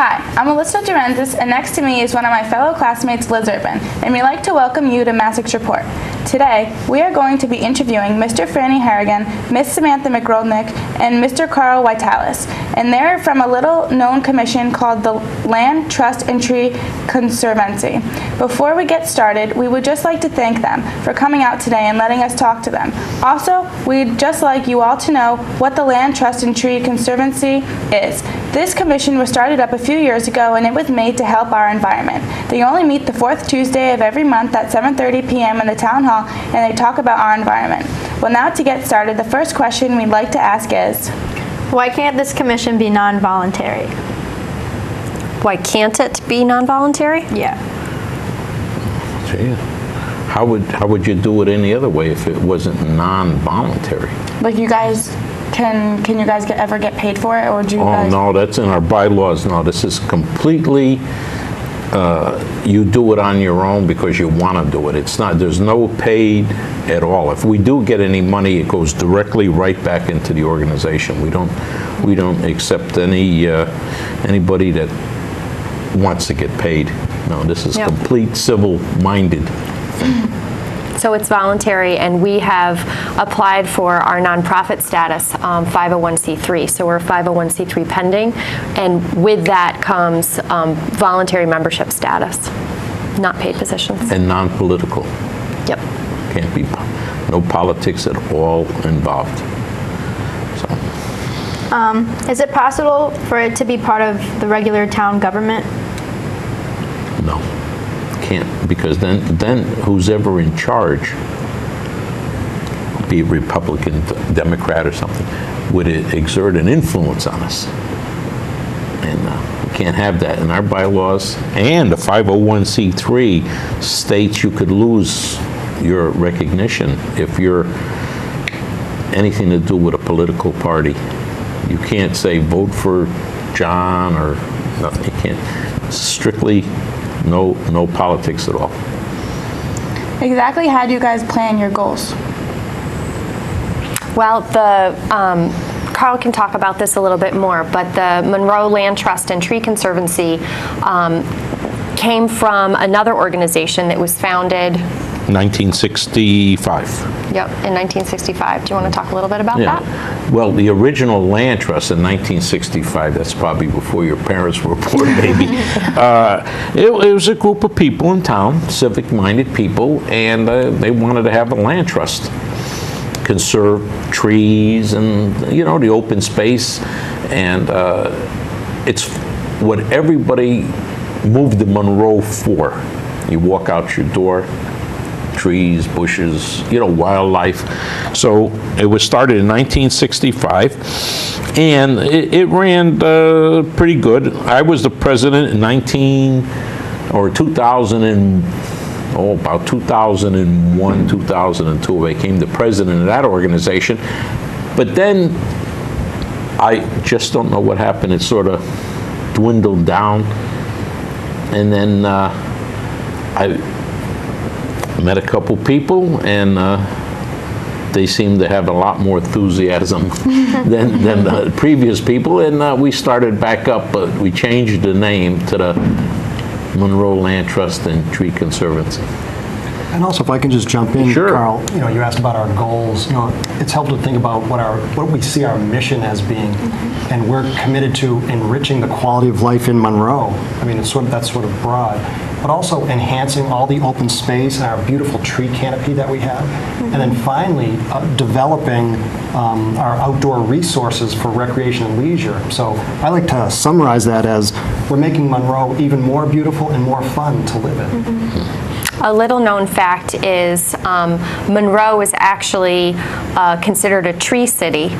Hi, I'm Alyssa Durenzis, and next to me is one of my fellow classmates, Liz Urban, and we'd like to welcome you to Masuk Report. Today, we are going to be interviewing Mr. Franny Harrigan, Miss Samantha McRoldnick, and Mr. Carl Whitalis, and they're from a little-known commission called the Land Trust and Tree Conservancy. Before we get started, we would just like to thank them for coming out today and letting us talk to them. Also, we'd just like you all to know what the Land Trust and Tree Conservancy is. This commission was started up a few years ago, and it was made to help our environment. They only meet the fourth Tuesday of every month at 7:30 p.m. in the town hall, and they talk about our environment. Well, now to get started, the first question we'd like to ask is, why can't this commission be non-voluntary? Why can't it be non-voluntary? Yeah. Gee, how would you do it any other way if it wasn't non-voluntary? like, you guys, can you guys ever get paid for it, or do you guys? Oh, no, that's in our bylaws. No, this is completely, you do it on your own because you want to do it. It's not, there's no paid at all. If we do get any money, it goes directly right back into the organization. We don't accept anybody that wants to get paid. No, this is complete civil-minded. So it's voluntary, and we have applied for our nonprofit status, 501c3. So we're a 501c3 pending, and with that comes voluntary membership status, not paid positions. And non-political. Yep. Can't be, no politics at all involved. So. Is it possible for it to be part of the regular town government? No, can't, because then who's ever in charge, be it Republican, Democrat, or something, would it exert an influence on us? And we can't have that in our bylaws. And the 501c3 states you could lose your recognition if you're anything to do with a political party. You can't say vote for John or nothing. You can't. Strictly no politics at all. Exactly how do you guys plan your goals? Well, Carl can talk about this a little bit more, but the Monroe Land Trust and Tree Conservancy came from another organization that was founded 1965. Yep, in 1965. Do you want to talk a little bit about that? Well, the original land trust in 1965, that's probably before your parents were born, maybe. It was a group of people in town, civic-minded people, and they wanted to have a land trust. Conserve trees and, the open space. And it's what everybody moved to Monroe for. You walk out your door, trees, bushes, wildlife. So it was started in 1965, and it ran pretty good. I was the president in 2001, 2002. I became the president of that organization. But then I just don't know what happened. It sort of dwindled down, and then I met a couple people, and they seemed to have a lot more enthusiasm than the previous people, and we started back up, but we changed the name to the Monroe Land Trust and Tree Conservancy. And also, if I can just jump in, Sure. Carl, you asked about our goals. It's helpful to think about what we see our mission as being, and we're committed to enriching the quality of life in Monroe. I mean, that's sort of broad, but also enhancing all the open space and our beautiful tree canopy that we have, and then finally developing our outdoor resources for recreation and leisure. So I like to summarize that as we're making Monroe even more beautiful and more fun to live in. A little known fact is Monroe is actually considered a tree city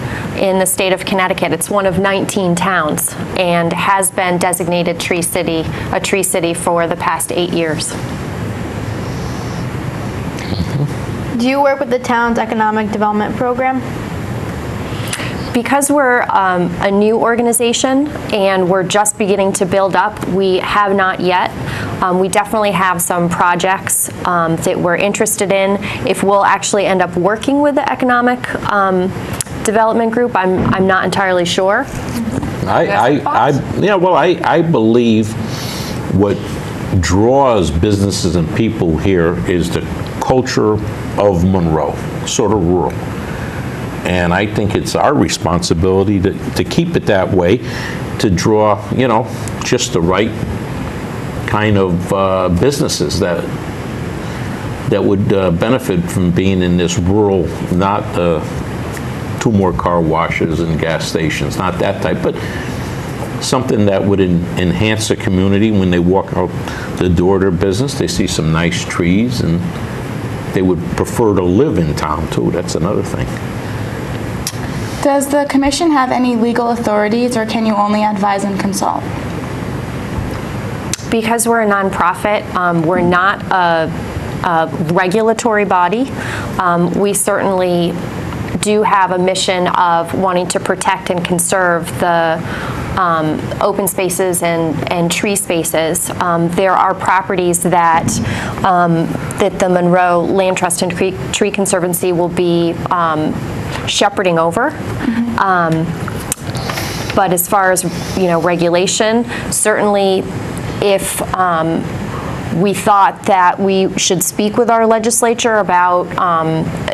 in the state of Connecticut. It's one of 19 towns and has been designated a tree city for the past 8 years. Do you work with the town's economic development program? Because we're a new organization and we're just beginning to build up, we have not yet. We definitely have some projects that we're interested in. If we'll actually end up working with the economic development group, I'm not entirely sure. I believe what draws businesses and people here is the culture of Monroe, sort of rural. And I think it's our responsibility to keep it that way, to draw, just the right kind of businesses that would benefit from being in this rural, not 2 more car washes and gas stations, not that type, but something that would enhance the community. When they walk out the door of their business, they see some nice trees, and they would prefer to live in town too. That's another thing. Does the commission have any legal authorities, or can you only advise and consult? Because we're a nonprofit, we're not a regulatory body. We certainly do have a mission of wanting to protect and conserve the open spaces and tree spaces. There are properties that the Monroe Land Trust and Tree Conservancy will be shepherding over. But as far as regulation, certainly if we thought that we should speak with our legislature about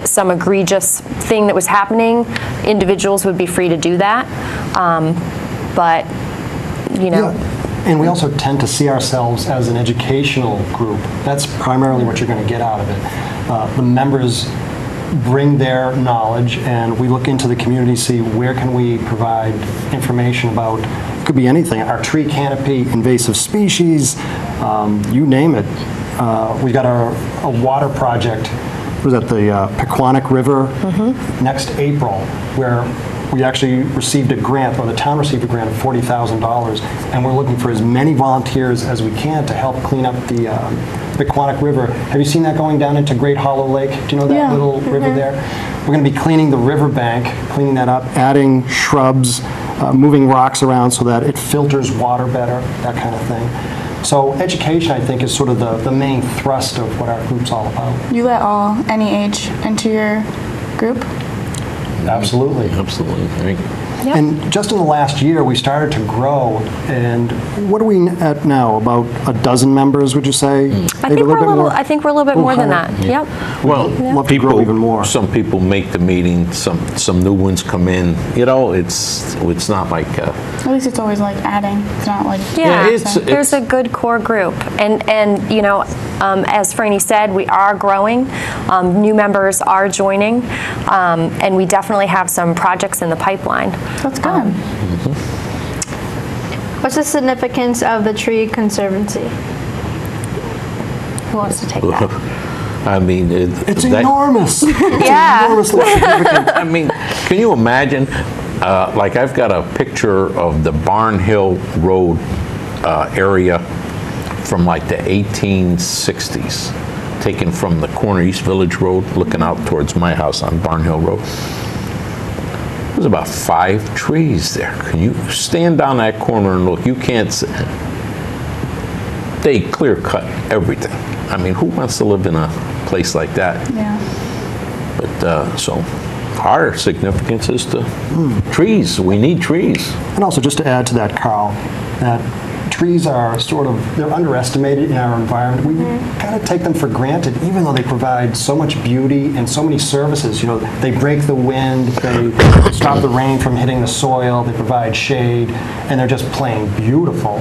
some egregious thing that was happening, individuals would be free to do that. But, Yeah. And we also tend to see ourselves as an educational group. That's primarily what you're going to get out of it. The members bring their knowledge, and we look into the community, see where can we provide information about, it could be anything, our tree canopy, invasive species, you name it. We got a water project, was at the Pequannock River next April, where we actually received a grant, or the town received a grant of $40,000, and we're looking for as many volunteers as we can to help clean up the Pequannock River. Have you seen that going down into Great Hollow Lake? Do you know that little river there? We're going to be cleaning the riverbank, cleaning that up, adding shrubs, moving rocks around so that it filters water better, that kind of thing. So education, I think, is sort of the main thrust of what our group's all about. You let any age into your group? Absolutely. Absolutely. Yep. And just in the last year, we started to grow. And what are we at now? About a dozen members, would you say? I think we're a little bit more than that. Yep. Well, love to grow even more. Some people make the meeting, some new ones come in. It's not like... At least it's always like adding. It's not like... Yeah, there's a good core group. And as Franny said, we are growing. New members are joining. And we definitely have some projects in the pipeline. That's good. What's the significance of the Tree Conservancy? Who wants to take that? I mean... It's enormous. Yeah. Enormously significant. I mean, can you imagine, like I've got a picture of the Barn Hill Road area from like the 1860s, taken from the corner East Village Road, looking out towards my house on Barn Hill Road. There's about 5 trees there. Can you stand down that corner and look? You can't see. They clear cut everything. I mean, who wants to live in a place like that? Yeah. But so our significance is to trees. We need trees. And also, just to add to that, Carl, that trees are they're underestimated in our environment. We kind of take them for granted, even though they provide so much beauty and so many services. They break the wind, they stop the rain from hitting the soil, they provide shade, and they're just plain beautiful.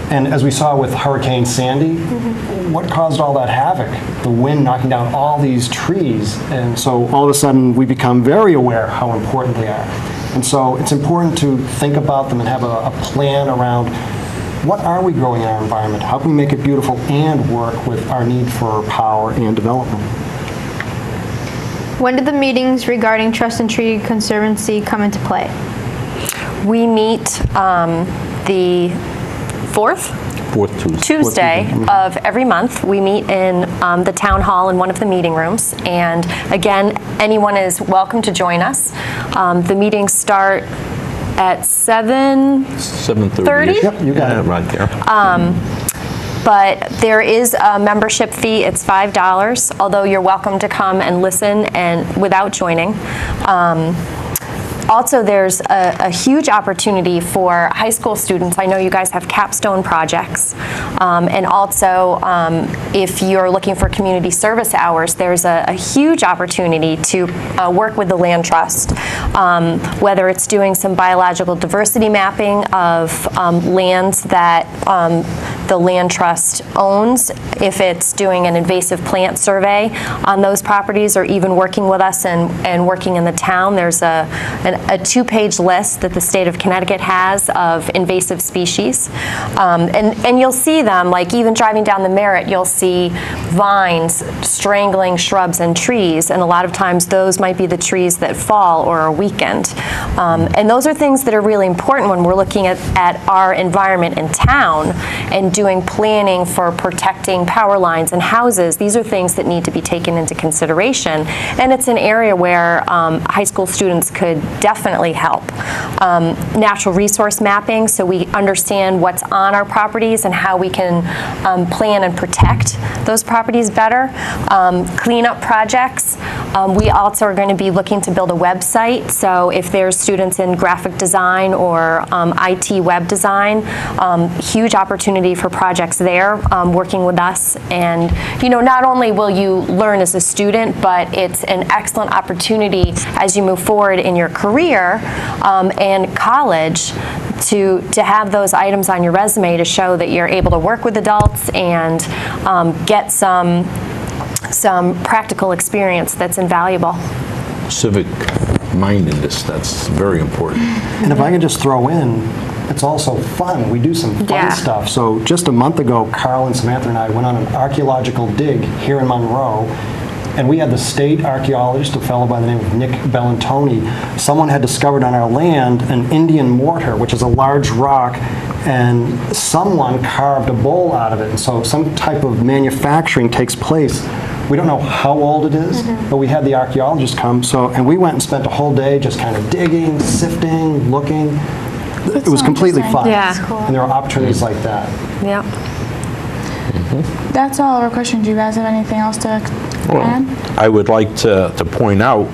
And as we saw with Hurricane Sandy, what caused all that havoc? The wind knocking down all these trees. And so all of a sudden we become very aware how important they are. And so it's important to think about them and have a plan around what are we growing in our environment? How can we make it beautiful and work with our need for power and development? When did the meetings regarding Trust and Tree Conservancy come into play? We meet the fourth Tuesday of every month. We meet in the town hall in one of the meeting rooms, and again, anyone is welcome to join us. The meetings start at 7:30. Yep, you got it right there. But there is a membership fee. It's $5, although you're welcome to come and listen and without joining. Also, there's a huge opportunity for high school students. I know you guys have capstone projects. And also, if you're looking for community service hours, there's a huge opportunity to work with the Land Trust, whether it's doing some biological diversity mapping of lands that the Land Trust owns, if it's doing an invasive plant survey on those properties, or even working with us and working in the town. There's a 2-page list that the state of Connecticut has of invasive species. And you'll see them, like even driving down the Merritt, you'll see vines strangling shrubs and trees, and a lot of times those might be the trees that fall or are weakened. And those are things that are really important when we're looking at our environment in town and doing planning for protecting power lines and houses. These are things that need to be taken into consideration, and it's an area where high school students could definitely help. Natural resource mapping, so we understand what's on our properties and how we can plan and protect those properties better. Cleanup projects. We also are going to be looking to build a website, so if there's students in graphic design or IT web design, huge opportunity for projects there, working with us. And not only will you learn as a student, but it's an excellent opportunity as you move forward in your career and college to have those items on your resume to show that you're able to work with adults and get some practical experience that's invaluable. Civic mindedness, that's very important. And if I can just throw in, it's also fun. We do some fun stuff. So just a month ago, Carl and Samantha and I went on an archaeological dig here in Monroe, and we had the state archaeologist, a fellow by the name of Nick Bellantoni. Someone had discovered on our land an Indian mortar, which is a large rock, and someone carved a bowl out of it. And so some type of manufacturing takes place. We don't know how old it is, but we had the archaeologist come. And we went and spent a whole day just kind of digging, sifting, looking. It was completely fun. Yeah. Cool. And there are opportunities like that. Yep. That's all of our questions. Do you guys have anything else to add? I would like to point out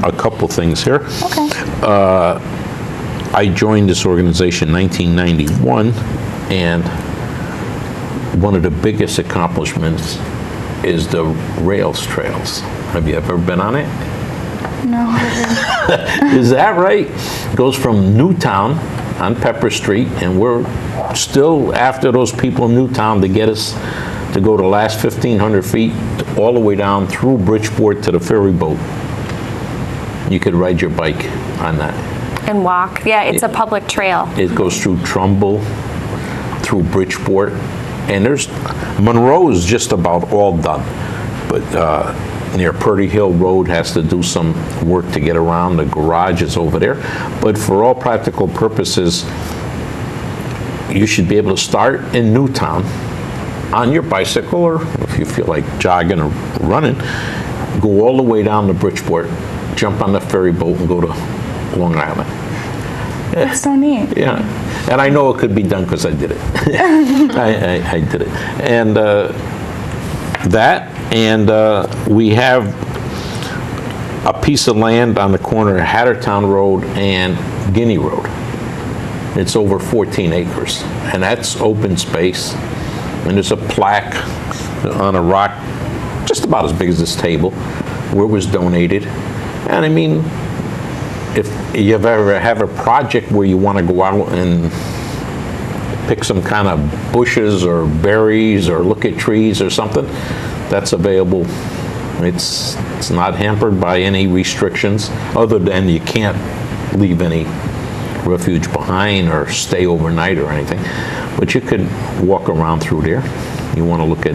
a couple things here. Okay. I joined this organization in 1991, and one of the biggest accomplishments is the rails trails. Have you ever been on it? No. Is that right? It goes from Newtown on Pepper Street, and we're still after those people in Newtown to get us to go the last 1,500 feet all the way down through Bridgeport to the ferry boat. You could ride your bike on that. And walk. Yeah, it's a public trail. It goes through Trumbull, through Bridgeport, and Monroe is just about all done, but near Purdy Hill Road has to do some work to get around. The garage is over there, but for all practical purposes, you should be able to start in Newtown on your bicycle, or if you feel like jogging or running, go all the way down to Bridgeport, jump on the ferry boat, and go to Long Island. That's so neat. Yeah, and I know it could be done because I did it. I did it. And we have a piece of land on the corner of Hattertown Road and Guinea Road. It's over 14 acres, and that's open space. And there's a plaque on a rock just about as big as this table where it was donated. And I mean, if you ever have a project where you want to go out and pick some kind of bushes or berries or look at trees or something, that's available. It's not hampered by any restrictions other than you can't leave any refuge behind or stay overnight or anything. But you could walk around through there. You want to look at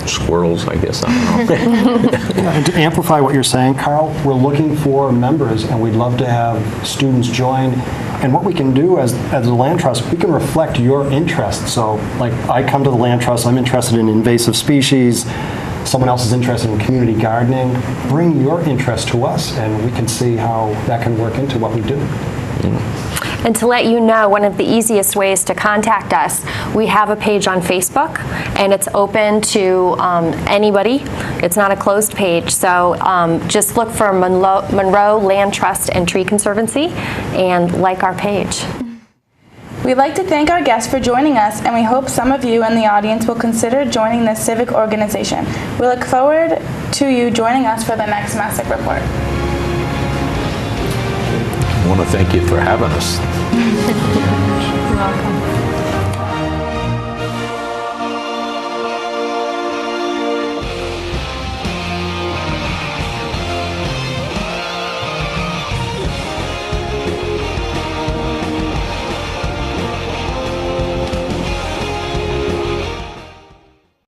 squirrels, I guess, I don't know. And to amplify what you're saying, Carl, we're looking for members, and we'd love to have students join. And what we can do as the Land Trust, we can reflect your interests. So, like, I come to the Land Trust, I'm interested in invasive species. Someone else is interested in community gardening. Bring your interest to us, and we can see how that can work into what we do. And to let you know, one of the easiest ways to contact us, we have a page on Facebook, and it's open to anybody. It's not a closed page, so just look for Monroe Land Trust and Tree Conservancy and like our page. We'd like to thank our guests for joining us, and we hope some of you in the audience will consider joining this civic organization. We look forward to you joining us for the next Masuk Report. I want to thank you for having us. You're welcome.